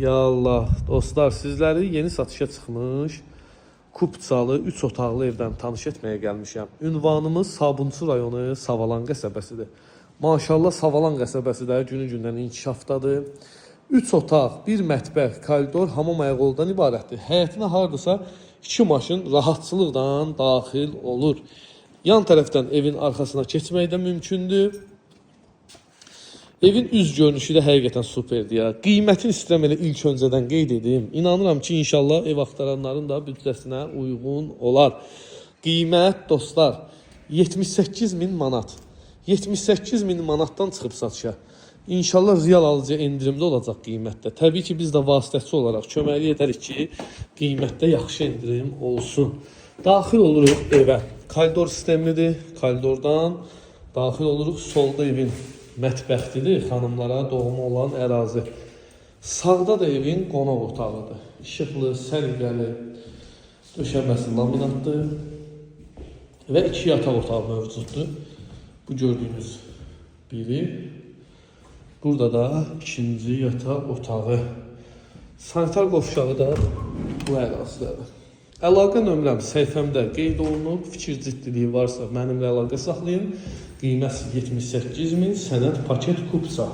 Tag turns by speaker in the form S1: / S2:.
S1: Ya Allah, dostlar, sizləri yeni satışa çıxmış Kupçalı 3 otaqlı evdən tanış etməyə gəlmişəm. Ünvanımız Sabunçu rayonu Savalan qəsəbəsidir. Maşallah Savalan qəsəbəsi də günü-gündən inkişafdadır. 3 otaq, 1 mətbəx, koridor, hamam ayaqoldan ibarətdir. Həyətinə hardasa 2 maşın rahatçılıqla daxil olur. Yan tərəfdən evin arxasına keçmək də mümkündür. Evin üz görünüşü də həqiqətən superdir ya. Qiymətini istəyirəm elə ilk öncədən qeyd edeyim. İnanıram ki, inşallah ev axtaranların da büdcəsinə uyğun olar. Qiymət dostlar 78.000 manat. 78.000 manatdan çıxıb satışa. İnşallah real alıcı endirimdə olacaq qiymətdə. Təbii ki, biz də vasitəçi olaraq köməklik edərik ki, qiymətdə yaxşı endirim olsun. Daxil oluruq evə. Koridor sistemlidir. Koridordan daxil oluruq. Solda evin mətbəxtidir, xanımlara doğma olan ərazi. Sağda da evin qonaq otağıdır. İşıqlı, səliqəli, döşəməsi laminatdır və 2 yataq otağı mövcuddur. Bu gördüyünüz biri. Burada da ikinci yataq otağı. Sanitar qovşağı da bu ərazidədir. Əlaqə nömrəm səhifəmdə qeyd olunub. Fikir ciddiliyi varsa mənimlə əlaqə saxlayın. Qiyməsi 78.000, sənəd paket Kupça.